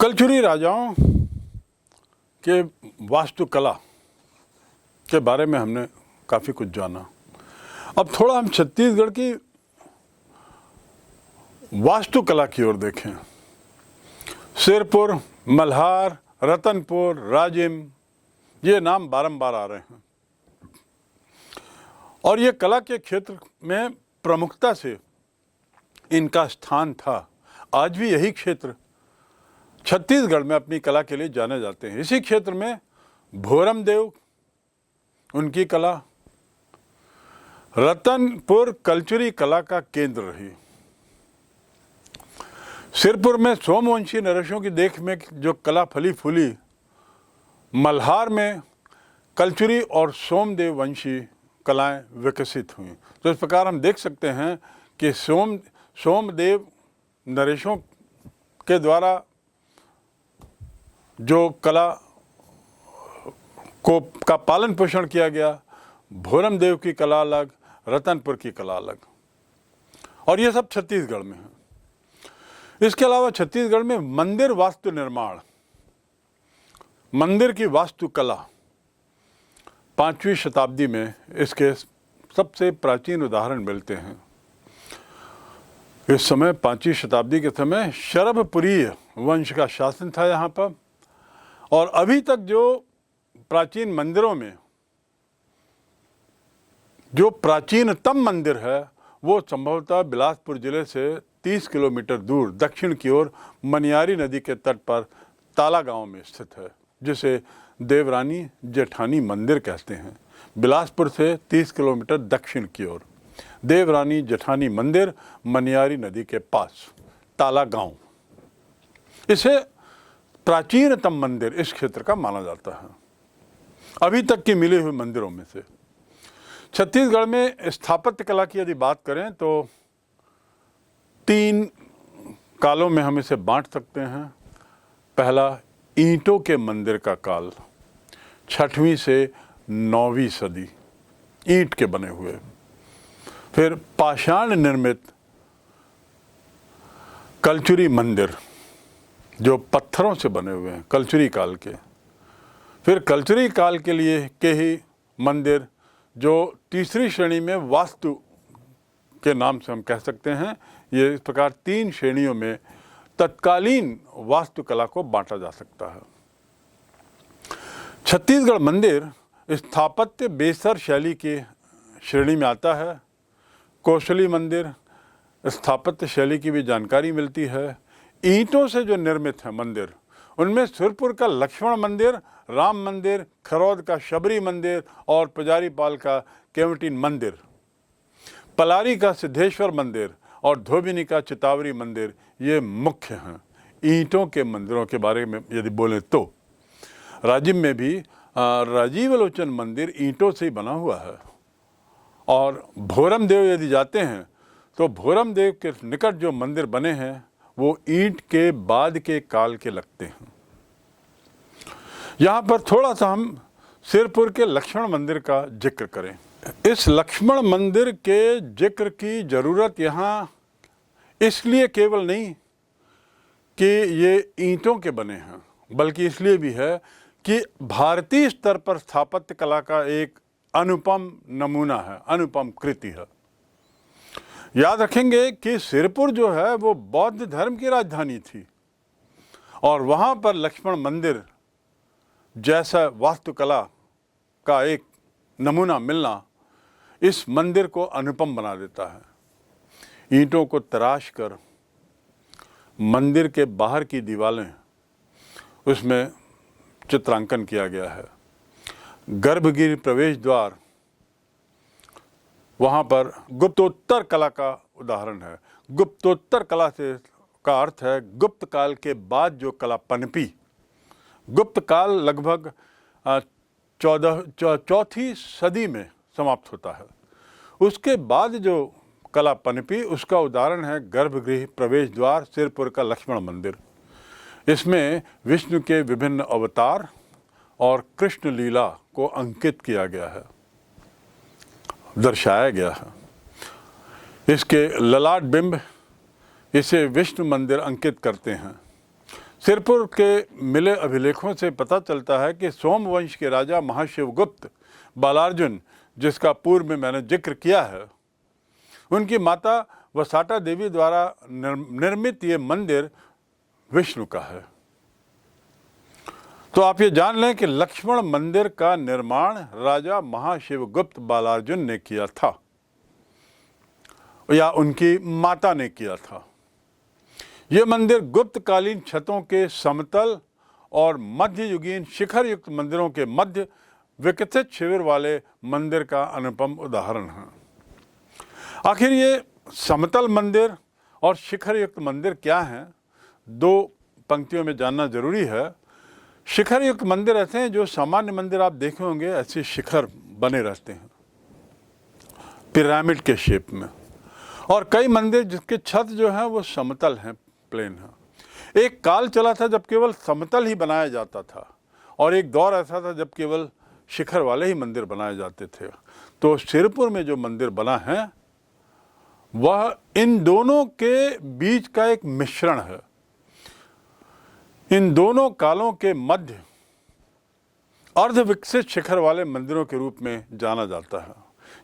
कलचुरी राजाओं के वास्तुकला के बारे में हमने काफ़ी कुछ जाना। अब थोड़ा हम छत्तीसगढ़ की वास्तुकला की ओर देखें। सिरपुर, मल्हार, रतनपुर, राजिम, ये नाम बारंबार आ रहे हैं और ये कला के क्षेत्र में प्रमुखता से इनका स्थान था। आज भी यही क्षेत्र छत्तीसगढ़ में अपनी कला के लिए जाने जाते हैं। इसी क्षेत्र में भोरम देव, उनकी कला रतनपुर कलचुरी कला का केंद्र रही। सिरपुर में सोमवंशी नरेशों की देख में जो कला फली फूली, मल्हार में कलचुरी और सोमदेव वंशी कलाएं विकसित हुई। तो इस प्रकार हम देख सकते हैं कि सोमदेव नरेशों के द्वारा जो कला का पालन पोषण किया गया, भोरम देव की कला अलग, रतनपुर की कला अलग, और ये सब छत्तीसगढ़ में है। इसके अलावा छत्तीसगढ़ में मंदिर वास्तु निर्माण, मंदिर की वास्तुकला 5वीं शताब्दी में इसके सबसे प्राचीन उदाहरण मिलते हैं। इस समय 5वीं शताब्दी के समय शरभपुरीय वंश का शासन था यहाँ पर, और अभी तक जो प्राचीन मंदिरों में जो प्राचीनतम मंदिर है वो संभवतः बिलासपुर जिले से 30 किलोमीटर दूर दक्षिण की ओर मनियारी नदी के तट पर ताला गांव में स्थित है, जिसे देवरानी जेठानी मंदिर कहते हैं। बिलासपुर से 30 किलोमीटर दक्षिण की ओर देवरानी जेठानी मंदिर, मनियारी नदी के पास ताला गांव। इसे प्राचीनतम मंदिर इस क्षेत्र का माना जाता है, अभी तक की मिले हुए मंदिरों में से। छत्तीसगढ़ में स्थापत्य कला की यदि बात करें तो 3 कालों में हम इसे बांट सकते हैं। पहला, ईंटों के मंदिर का काल, 6वीं से 9वीं सदी, ईंट के बने हुए। फिर पाषाण निर्मित कलचुरी मंदिर जो पत्थरों से बने हुए हैं, कलचुरी काल के। फिर कलचुरी काल के लिए के ही मंदिर जो तीसरी श्रेणी में वास्तु के नाम से हम कह सकते हैं। ये इस प्रकार 3 श्रेणियों में तत्कालीन वास्तुकला को बांटा जा सकता है। छत्तीसगढ़ मंदिर स्थापत्य बेसर शैली की श्रेणी में आता है। कौशली मंदिर स्थापत्य शैली की भी जानकारी मिलती है। ईंटों से जो निर्मित है मंदिर, उनमें सुरपुर का लक्ष्मण मंदिर, राम मंदिर, खरौद का शबरी मंदिर और पुजारीपाल का केवटीन मंदिर, पलारी का सिद्धेश्वर मंदिर और धोबिनी का चितावरी मंदिर, ये मुख्य हैं ईंटों के मंदिरों के बारे में यदि बोलें तो। राजिम में भी राजीव लोचन मंदिर ईंटों से ही बना हुआ है। और भोरम देव यदि जाते हैं तो भोरम देव के निकट जो मंदिर बने हैं वो ईंट के बाद के काल के लगते हैं। यहाँ पर थोड़ा सा हम सिरपुर के लक्ष्मण मंदिर का जिक्र करें। इस लक्ष्मण मंदिर के जिक्र की ज़रूरत यहाँ इसलिए केवल नहीं कि ये ईंटों के बने हैं, बल्कि इसलिए भी है कि भारतीय स्तर पर स्थापत्य कला का एक अनुपम नमूना है, अनुपम कृति है। याद रखेंगे कि सिरपुर जो है वो बौद्ध धर्म की राजधानी थी, और वहाँ पर लक्ष्मण मंदिर जैसा वास्तुकला का एक नमूना मिलना इस मंदिर को अनुपम बना देता है। ईंटों को तराश कर मंदिर के बाहर की दीवारें, उसमें चित्रांकन किया गया है। गर्भगृह प्रवेश द्वार, वहाँ पर गुप्तोत्तर कला का उदाहरण है। गुप्तोत्तर कला से का अर्थ है गुप्त काल के बाद जो कला पनपी। गुप्त काल लगभग 4वीं सदी में समाप्त होता है। उसके बाद जो कला पनपी उसका उदाहरण है गर्भगृह प्रवेश द्वार, सिरपुर का लक्ष्मण मंदिर। इसमें विष्णु के विभिन्न अवतार और कृष्ण लीला को अंकित किया गया है, दर्शाया गया है। इसके ललाट बिंब इसे विष्णु मंदिर अंकित करते हैं। सिरपुर के मिले अभिलेखों से पता चलता है कि सोमवंश के राजा महाशिवगुप्त बालार्जुन, जिसका पूर्व में मैंने जिक्र किया है, उनकी माता वसाटा देवी द्वारा निर्मित ये मंदिर विष्णु का है। तो आप ये जान लें कि लक्ष्मण मंदिर का निर्माण राजा महाशिवगुप्त बालार्जुन ने किया था या उनकी माता ने किया था। ये मंदिर गुप्तकालीन छतों के समतल और मध्ययुगीन शिखर युक्त मंदिरों के मध्य विकसित शिविर वाले मंदिर का अनुपम उदाहरण है। आखिर ये समतल मंदिर और शिखर युक्त मंदिर क्या हैं, दो पंक्तियों में जानना जरूरी है। शिखर युक्त मंदिर ऐसे हैं जो सामान्य मंदिर आप देखे होंगे ऐसे शिखर बने रहते हैं पिरामिड के शेप में, और कई मंदिर जिसके छत जो है वो समतल हैं, प्लेन है। एक काल चला था जब केवल समतल ही बनाया जाता था और एक दौर ऐसा था जब केवल शिखर वाले ही मंदिर बनाए जाते थे। तो सिरपुर में जो मंदिर बना है वह इन दोनों के बीच का एक मिश्रण है। इन दोनों कालों के मध्य अर्ध विकसित शिखर वाले मंदिरों के रूप में जाना जाता है।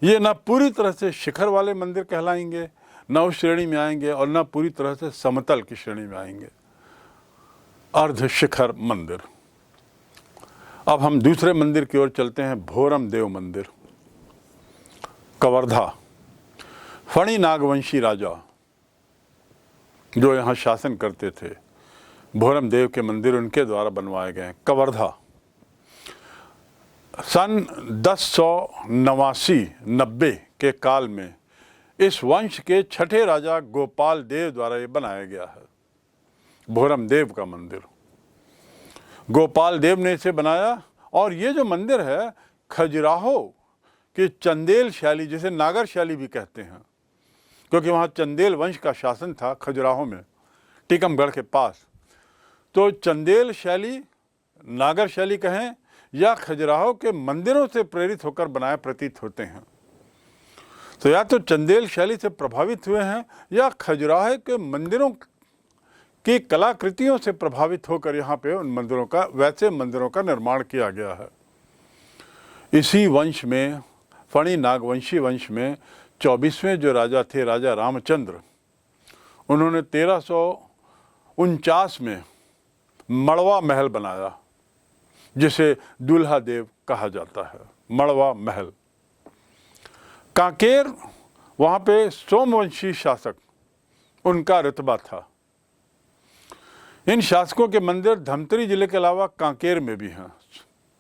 ये न पूरी तरह से शिखर वाले मंदिर कहलाएंगे, न उस श्रेणी में आएंगे, और न पूरी तरह से समतल की श्रेणी में आएंगे, अर्ध शिखर मंदिर। अब हम दूसरे मंदिर की ओर चलते हैं, भोरम देव मंदिर, कवर्धा। फणी नागवंशी राजा जो यहाँ शासन करते थे, भोरम देव के मंदिर उनके द्वारा बनवाए गए। कवर्धा सन 1089-90 के काल में इस वंश के छठे राजा गोपाल देव द्वारा ये बनाया गया है। भोरम देव का मंदिर गोपाल देव ने इसे बनाया, और ये जो मंदिर है खजुराहो की चंदेल शैली, जिसे नागर शैली भी कहते हैं, क्योंकि वहाँ चंदेल वंश का शासन था खजुराहो में, टीकमगढ़ के पास। तो चंदेल शैली, नागर शैली कहें या खजुराहो के मंदिरों से प्रेरित होकर बनाए प्रतीत होते हैं। तो या तो चंदेल शैली से प्रभावित हुए हैं या खजुराहो के मंदिरों की कलाकृतियों से प्रभावित होकर यहाँ पे उन मंदिरों का, वैसे मंदिरों का निर्माण किया गया है। इसी वंश में, फणी नागवंशी वंश में 24वें जो राजा थे, राजा रामचंद्र, उन्होंने 1349 में मड़वा महल बनाया, जिसे दूल्हा देव कहा जाता है, मड़वा महल। कांकेर, वहाँ पे सोमवंशी शासक, उनका रुतबा था। इन शासकों के मंदिर धमतरी जिले के अलावा कांकेर में भी हैं।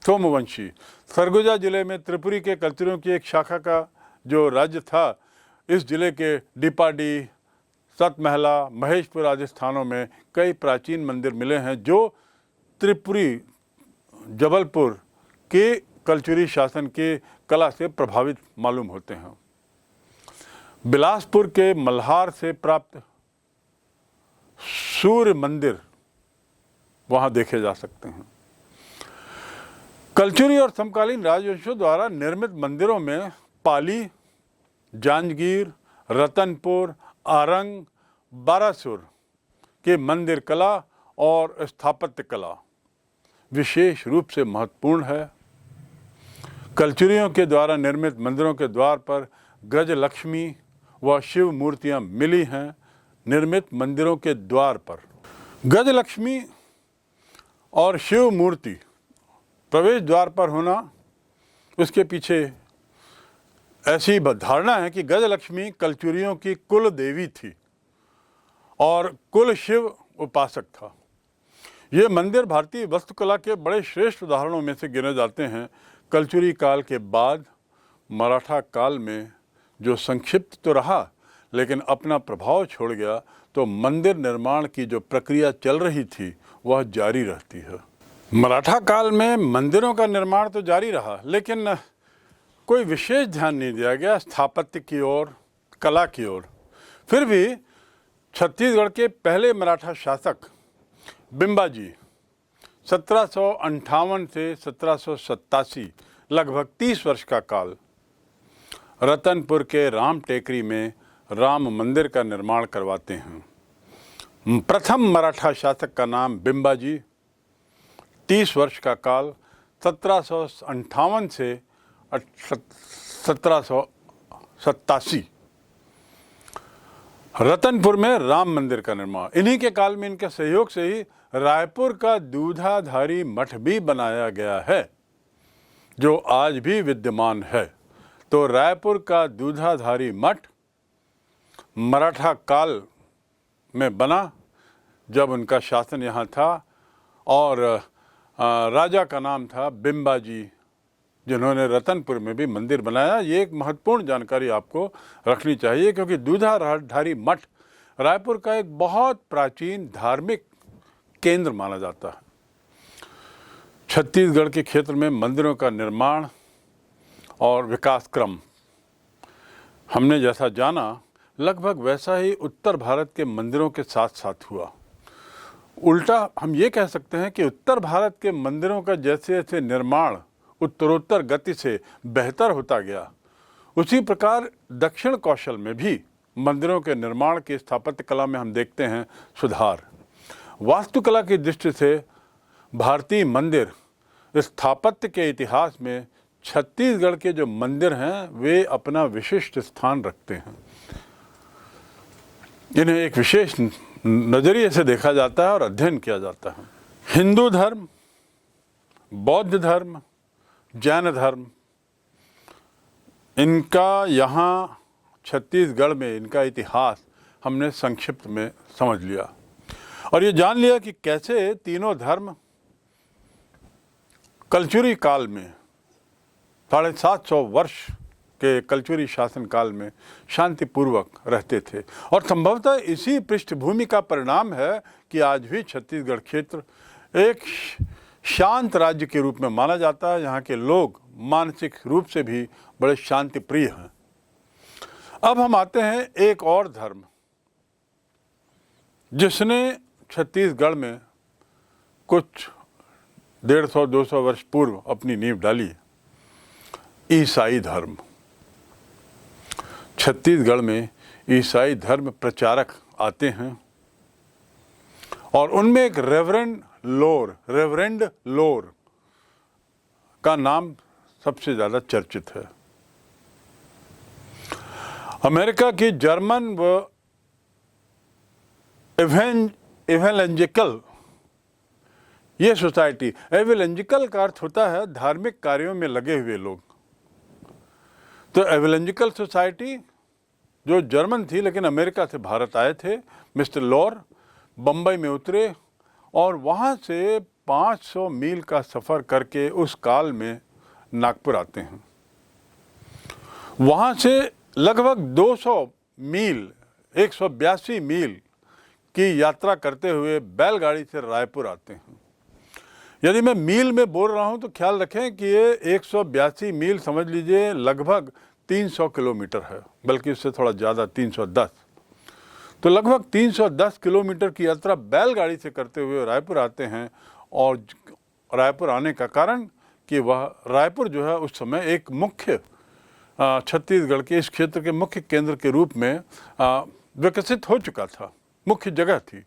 सोमवंशी सरगुजा जिले में त्रिपुरी के कल्चरों की एक शाखा का जो राज्य था, इस जिले के डिपाडी, सतमहला, महेशपुर आदि स्थानों में कई प्राचीन मंदिर मिले हैं जो त्रिपुरी, जबलपुर के कल्चरी शासन के कला से प्रभावित मालूम होते हैं। बिलासपुर के मल्हार से प्राप्त सूर्य मंदिर वहाँ देखे जा सकते हैं। कल्चरी और समकालीन राजवंशों द्वारा निर्मित मंदिरों में पाली, जांजगीर, रतनपुर, आरंग, बारासुर के मंदिर कला और स्थापत्य कला विशेष रूप से महत्वपूर्ण है। कल्चरियों के द्वारा निर्मित मंदिरों के द्वार पर गजलक्ष्मी व शिव मूर्तियां मिली हैं। निर्मित मंदिरों के द्वार पर गजलक्ष्मी और शिव मूर्ति प्रवेश द्वार पर होना, उसके पीछे ऐसी धारणा है कि गजलक्ष्मी कल्चुरियों की कुल देवी थी और कुल शिव उपासक था। ये मंदिर भारतीय वास्तुकला के बड़े श्रेष्ठ उदाहरणों में से गिने जाते हैं। कल्चुरी काल के बाद मराठा काल में जो संक्षिप्त तो रहा लेकिन अपना प्रभाव छोड़ गया, तो मंदिर निर्माण की जो प्रक्रिया चल रही थी वह जारी रहती है। मराठा काल में मंदिरों का निर्माण तो जारी रहा, लेकिन कोई विशेष ध्यान नहीं दिया गया स्थापत्य की ओर, कला की ओर। फिर भी छत्तीसगढ़ के पहले मराठा शासक बिंबाजी 1758 से 1787, लगभग 30 वर्ष का काल, रतनपुर के राम टेकरी में राम मंदिर का निर्माण करवाते हैं। प्रथम मराठा शासक का नाम बिंबाजी, 30 वर्ष का काल 1758 से 1787। रतनपुर में राम मंदिर का निर्माण। इन्हीं के काल में, इनके सहयोग से ही रायपुर का दूधाधारी मठ भी बनाया गया है, जो आज भी विद्यमान है। तो रायपुर का दूधाधारी मठ मराठा काल में बना, जब उनका शासन यहाँ था, और राजा का नाम था बिंबाजी, जिन्होंने रतनपुर में भी मंदिर बनाया। ये एक महत्वपूर्ण जानकारी आपको रखनी चाहिए, क्योंकि दूधाधारी मठ रायपुर का एक बहुत प्राचीन धार्मिक केंद्र माना जाता है। छत्तीसगढ़ के क्षेत्र में मंदिरों का निर्माण और विकास क्रम हमने जैसा जाना, लगभग वैसा ही उत्तर भारत के मंदिरों के साथ साथ हुआ। उल्टा हम ये कह सकते हैं कि उत्तर भारत के मंदिरों का जैसे जैसे निर्माण उत्तरोत्तर गति से बेहतर होता गया, उसी प्रकार दक्षिण कौशल में भी मंदिरों के निर्माण की स्थापत्य कला में हम देखते हैं सुधार। वास्तुकला की दृष्टि से भारतीय मंदिर स्थापत्य के इतिहास में छत्तीसगढ़ के जो मंदिर हैं वे अपना विशिष्ट स्थान रखते हैं। इन्हें एक विशेष नज़रिए से देखा जाता है और अध्ययन किया जाता है। हिंदू धर्म, बौद्ध धर्म, जैन धर्म, इनका यहाँ छत्तीसगढ़ में इनका इतिहास हमने संक्षिप्त में समझ लिया और ये जान लिया कि कैसे तीनों धर्म कलचुरी काल में 750 वर्ष के कलचुरी शासन काल में शांतिपूर्वक रहते थे। और संभवतः इसी पृष्ठभूमि का परिणाम है कि आज भी छत्तीसगढ़ क्षेत्र एक शांत राज्य के रूप में माना जाता है। यहाँ के लोग मानसिक रूप से भी बड़े शांति प्रिय हैं। अब हम आते हैं एक और धर्म जिसने छत्तीसगढ़ में कुछ 150-200 वर्ष पूर्व अपनी नींव डाली, ईसाई धर्म। छत्तीसगढ़ में ईसाई धर्म प्रचारक आते हैं और उनमें एक रेवरेंड लोर का नाम सबसे ज़्यादा चर्चित है। अमेरिका की जर्मन व एवेंजेलिकल ये सोसाइटी, एवेंजेलिकल का अर्थ होता है धार्मिक कार्यों में लगे हुए लोग। तो एवेंजेलिकल सोसाइटी जो जर्मन थी लेकिन अमेरिका से भारत आए थे, मिस्टर लोर बम्बई में उतरे और वहाँ से 500 मील का सफ़र करके उस काल में नागपुर आते हैं। वहाँ से लगभग 200 मील 182 मील की यात्रा करते हुए बैलगाड़ी से रायपुर आते हैं। यदि मैं मील में बोल रहा हूँ तो ख्याल रखें कि ये 182 मील समझ लीजिए लगभग 300 किलोमीटर है, बल्कि इससे थोड़ा ज़्यादा 310। तो लगभग 310 किलोमीटर की यात्रा बैलगाड़ी से करते हुए रायपुर आते हैं। और रायपुर आने का कारण कि वह रायपुर जो है उस समय एक मुख्य छत्तीसगढ़ के इस क्षेत्र के मुख्य केंद्र के रूप में विकसित हो चुका था, मुख्य जगह थी।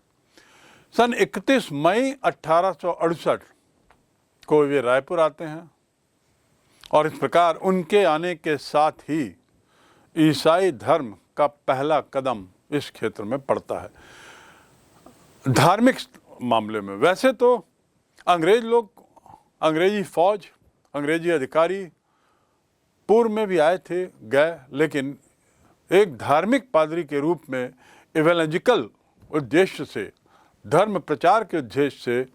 सन 31 मई 1868 को वे रायपुर आते हैं और इस प्रकार उनके आने के साथ ही ईसाई धर्म का पहला कदम इस क्षेत्र में पड़ता है। धार्मिक मामले में वैसे तो अंग्रेज लोग, अंग्रेजी फौज, अंग्रेजी अधिकारी पूर्व में भी आए थे, गए, लेकिन एक धार्मिक पादरी के रूप में इवेंजेलिकल उद्देश्य से, धर्म प्रचार के उद्देश्य से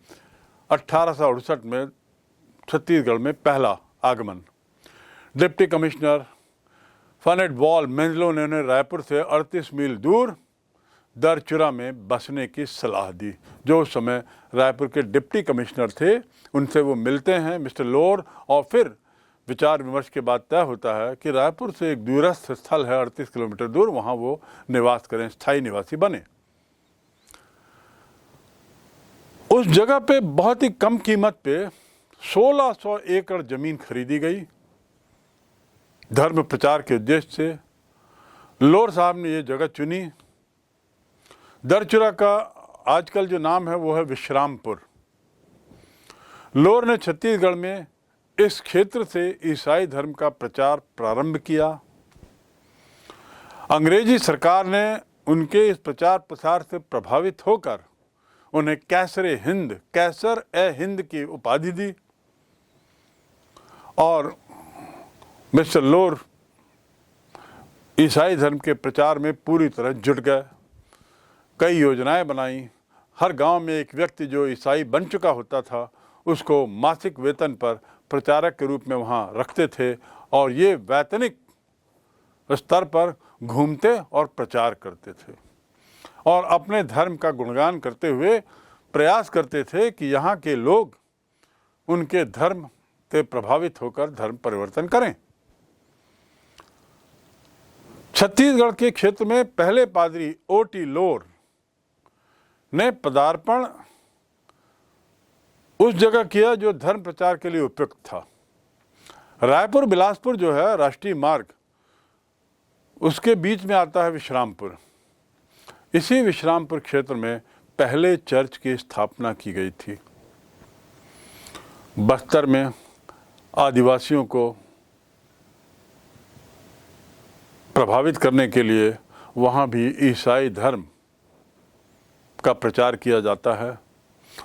1868 में छत्तीसगढ़ में पहला आगमन। डिप्टी कमिश्नर फनेट वॉल मेंजलो ने उन्हें रायपुर से 38 मील दूर दरचुरा में बसने की सलाह दी। जो उस समय रायपुर के डिप्टी कमिश्नर थे, उनसे वो मिलते हैं मिस्टर लोर, और फिर विचार विमर्श के बाद तय होता है कि रायपुर से एक दूरस्थ स्थल है 38 किलोमीटर दूर, वहाँ वो निवास करें, स्थायी निवासी बने। उस जगह पे बहुत ही कम कीमत पे 1600 एकड़ जमीन खरीदी गई धर्म प्रचार के उद्देश्य से। लोर साहब ने ये जगह चुनी। दरचुरा का आजकल जो नाम है वो है विश्रामपुर। लोर ने छत्तीसगढ़ में इस क्षेत्र से ईसाई धर्म का प्रचार प्रारंभ किया। अंग्रेजी सरकार ने उनके इस प्रचार प्रसार से प्रभावित होकर उन्हें कैसर ए हिंद की उपाधि दी और मिस्टर लोर ईसाई धर्म के प्रचार में पूरी तरह जुट गए। कई योजनाएं बनाई। हर गांव में एक व्यक्ति जो ईसाई बन चुका होता था उसको मासिक वेतन पर प्रचारक के रूप में वहां रखते थे और ये वैतनिक स्तर पर घूमते और प्रचार करते थे और अपने धर्म का गुणगान करते हुए प्रयास करते थे कि यहाँ के लोग उनके धर्म से प्रभावित होकर धर्म परिवर्तन करें। छत्तीसगढ़ के क्षेत्र में पहले पादरी O.T. लोर ने पदार्पण उस जगह किया जो धर्म प्रचार के लिए उपयुक्त था। रायपुर बिलासपुर जो है राष्ट्रीय मार्ग, उसके बीच में आता है विश्रामपुर। इसी विश्रामपुर क्षेत्र में पहले चर्च की स्थापना की गई थी। बस्तर में आदिवासियों को प्रभावित करने के लिए वहाँ भी ईसाई धर्म का प्रचार किया जाता है।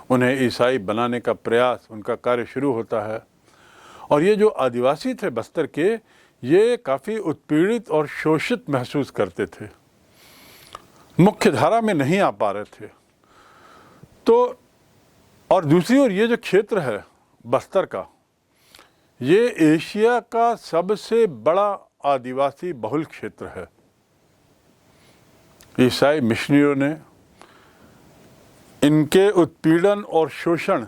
उन्हें ईसाई बनाने का प्रयास, उनका कार्य शुरू होता है। और ये जो आदिवासी थे बस्तर के, ये काफ़ी उत्पीड़ित और शोषित महसूस करते थे, मुख्य धारा में नहीं आ पा रहे थे। तो और दूसरी ओर ये जो क्षेत्र है बस्तर का, ये एशिया का सबसे बड़ा आदिवासी बहुल क्षेत्र है। ईसाई मिशनरियों ने इनके उत्पीड़न और शोषण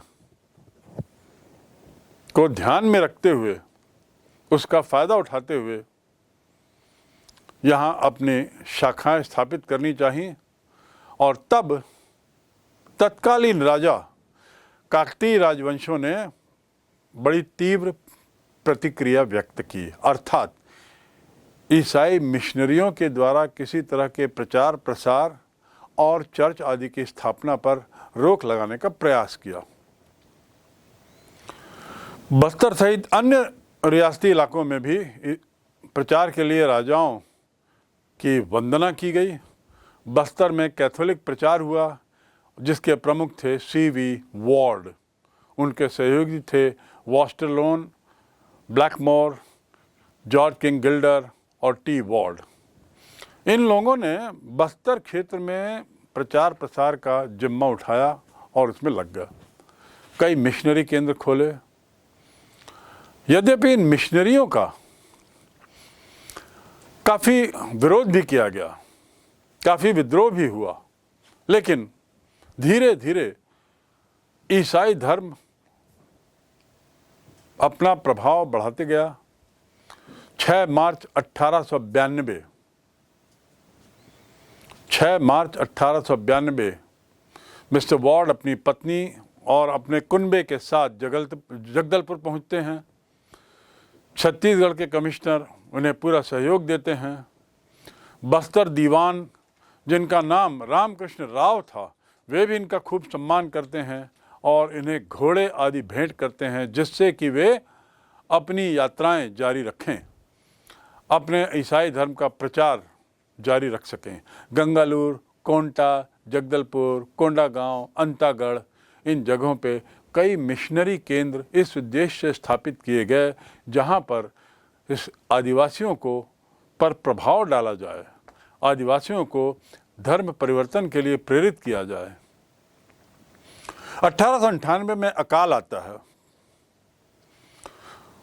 को ध्यान में रखते हुए, उसका फ़ायदा उठाते हुए यहाँ अपनी शाखाएं स्थापित करनी चाहिए। और तब तत्कालीन राजा काकतीय राजवंशों ने बड़ी तीव्र प्रतिक्रिया व्यक्त की, अर्थात ईसाई मिशनरियों के द्वारा किसी तरह के प्रचार प्रसार और चर्च आदि की स्थापना पर रोक लगाने का प्रयास किया। बस्तर सहित अन्य रियासती इलाकों में भी प्रचार के लिए राजाओं की वंदना की गई। बस्तर में कैथोलिक प्रचार हुआ जिसके प्रमुख थे C.V. वॉर्ड। उनके सहयोगी थे वॉस्टरलोन, ब्लैकमोर, जॉर्ज किंग गिल्डर और T. वॉर्ड। इन लोगों ने बस्तर क्षेत्र में प्रचार प्रसार का जिम्मा उठाया और उसमें लग गया। कई मिशनरी केंद्र खोले। यद्यपि इन मिशनरियों का काफ़ी विरोध भी किया गया, काफ़ी विद्रोह भी हुआ, लेकिन धीरे धीरे ईसाई धर्म अपना प्रभाव बढ़ाते गया। 6 मार्च 1892 मिस्टर वॉर्ड अपनी पत्नी और अपने कुनबे के साथ जगदलपुर पहुंचते हैं। छत्तीसगढ़ के कमिश्नर उन्हें पूरा सहयोग देते हैं। बस्तर दीवान, जिनका नाम रामकृष्ण राव था, वे भी इनका खूब सम्मान करते हैं और इन्हें घोड़े आदि भेंट करते हैं जिससे कि वे अपनी यात्राएं जारी रखें, अपने ईसाई धर्म का प्रचार जारी रख सकें। गंगालूर, कोंटा, जगदलपुर, कोंडागांव, अंतागढ़, इन जगहों पे कई मिशनरी केंद्र इस उद्देश्य से स्थापित किए गए जहां पर इस आदिवासियों को पर प्रभाव डाला जाए, आदिवासियों को धर्म परिवर्तन के लिए प्रेरित किया जाए। 1898 में अकाल आता है।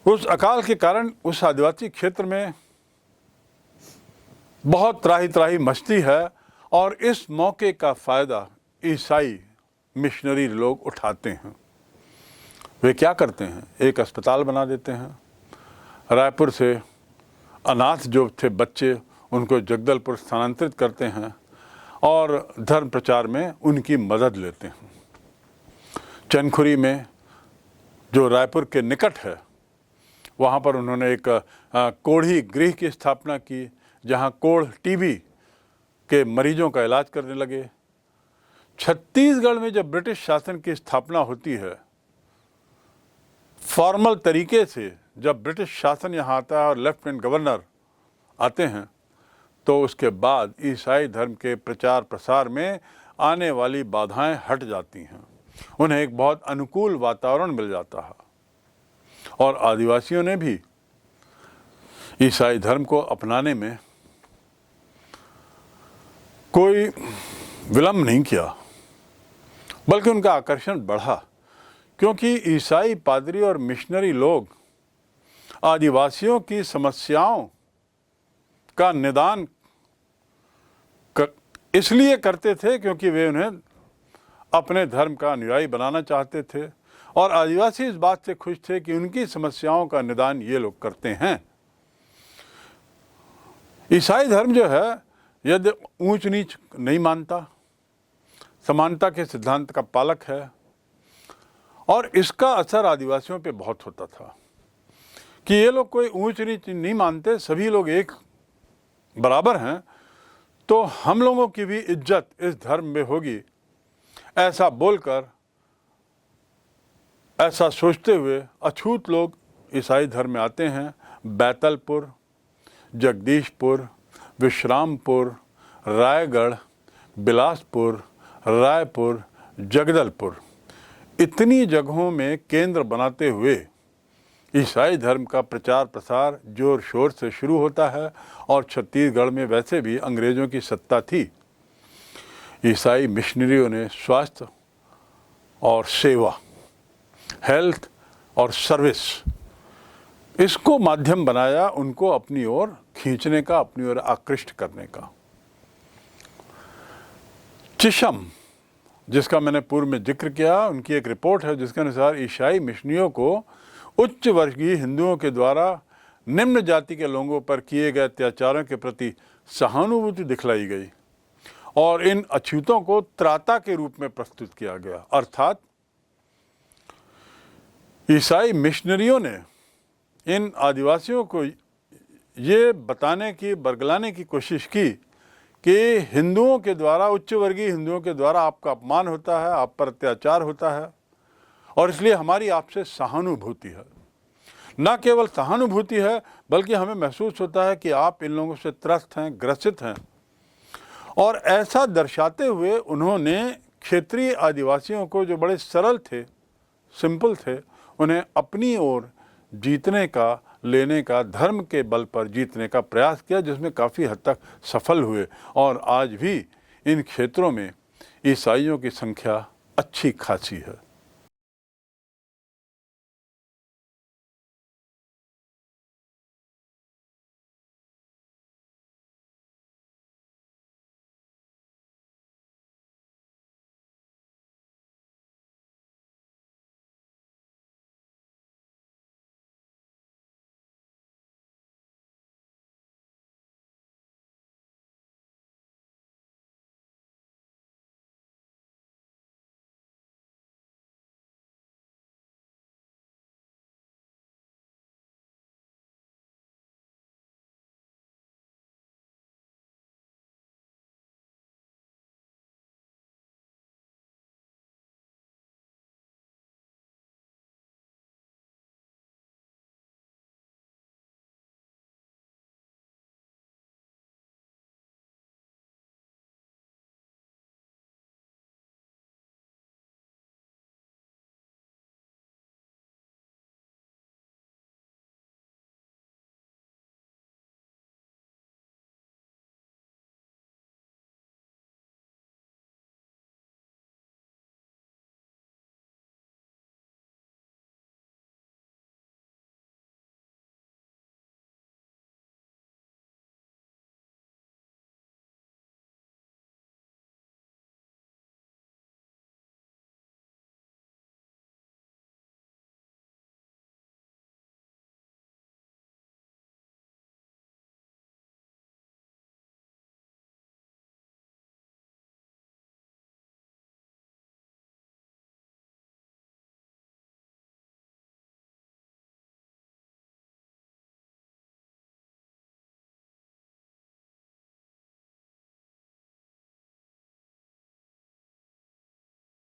उस अकाल के कारण उस आदिवासी क्षेत्र में बहुत त्राही त्राही मचती है और इस मौके का फ़ायदा ईसाई मिशनरी लोग उठाते हैं। वे क्या करते हैं? एक अस्पताल बना देते हैं। रायपुर से अनाथ जो थे बच्चे, उनको जगदलपुर स्थानांतरित करते हैं और धर्म प्रचार में उनकी मदद लेते हैं। चनखुरी में, जो रायपुर के निकट है, वहाँ पर उन्होंने एक कोढ़ी गृह की स्थापना की जहाँ कोढ़ टीबी के मरीजों का इलाज करने लगे। छत्तीसगढ़ में जब ब्रिटिश शासन की स्थापना होती है, फॉर्मल तरीके से जब ब्रिटिश शासन यहाँ आता है और लेफ्टिनेंट गवर्नर आते हैं, तो उसके बाद ईसाई धर्म के प्रचार प्रसार में आने वाली बाधाएं हट जाती हैं। उन्हें एक बहुत अनुकूल वातावरण मिल जाता है और आदिवासियों ने भी ईसाई धर्म को अपनाने में कोई विलंब नहीं किया, बल्कि उनका आकर्षण बढ़ा, क्योंकि ईसाई पादरी और मिशनरी लोग आदिवासियों की समस्याओं का निदान इसलिए करते थे क्योंकि वे उन्हें अपने धर्म का अनुयायी बनाना चाहते थे और आदिवासी इस बात से खुश थे कि उनकी समस्याओं का निदान ये लोग करते हैं। ईसाई धर्म जो है, यदि ऊंच नीच नहीं मानता, समानता के सिद्धांत का पालक है और इसका असर आदिवासियों पे बहुत होता था कि ये लोग कोई ऊंच नीच नहीं मानते, सभी लोग एक बराबर हैं, तो हम लोगों की भी इज्जत इस धर्म में होगी, ऐसा बोलकर, ऐसा सोचते हुए अछूत लोग ईसाई धर्म में आते हैं। बैतलपुर, जगदीशपुर, विश्रामपुर, रायगढ़, बिलासपुर, रायपुर, जगदलपुर, इतनी जगहों में केंद्र बनाते हुए ईसाई धर्म का प्रचार प्रसार जोर शोर से शुरू होता है और छत्तीसगढ़ में वैसे भी अंग्रेज़ों की सत्ता थी। ईसाई मिशनरियों ने स्वास्थ्य और सेवा, हेल्थ और सर्विस, इसको माध्यम बनाया उनको अपनी ओर खींचने का, अपनी ओर आकृष्ट करने का। चिशम, जिसका मैंने पूर्व में जिक्र किया, उनकी एक रिपोर्ट है जिसके अनुसार ईसाई मिशनरियों को उच्च वर्गीय हिंदुओं के द्वारा निम्न जाति के लोगों पर किए गए अत्याचारों के प्रति सहानुभूति दिखलाई गई और इन अछूतों को त्राता के रूप में प्रस्तुत किया गया। अर्थात ईसाई मिशनरियों ने इन आदिवासियों को ये बताने की, बरगलाने की कोशिश की कि हिंदुओं के द्वारा, उच्च वर्गीय हिंदुओं के द्वारा आपका अपमान होता है, आप पर अत्याचार होता है और इसलिए हमारी आपसे सहानुभूति है। न केवल सहानुभूति है, बल्कि हमें महसूस होता है कि आप इन लोगों से त्रस्त हैं, ग्रसित हैं। और ऐसा दर्शाते हुए उन्होंने क्षेत्रीय आदिवासियों को, जो बड़े सरल थे, सिंपल थे, उन्हें अपनी ओर जीतने का, लेने का, धर्म के बल पर जीतने का प्रयास किया, जिसमें काफ़ी हद तक सफल हुए और आज भी इन क्षेत्रों में ईसाइयों की संख्या अच्छी खासी है।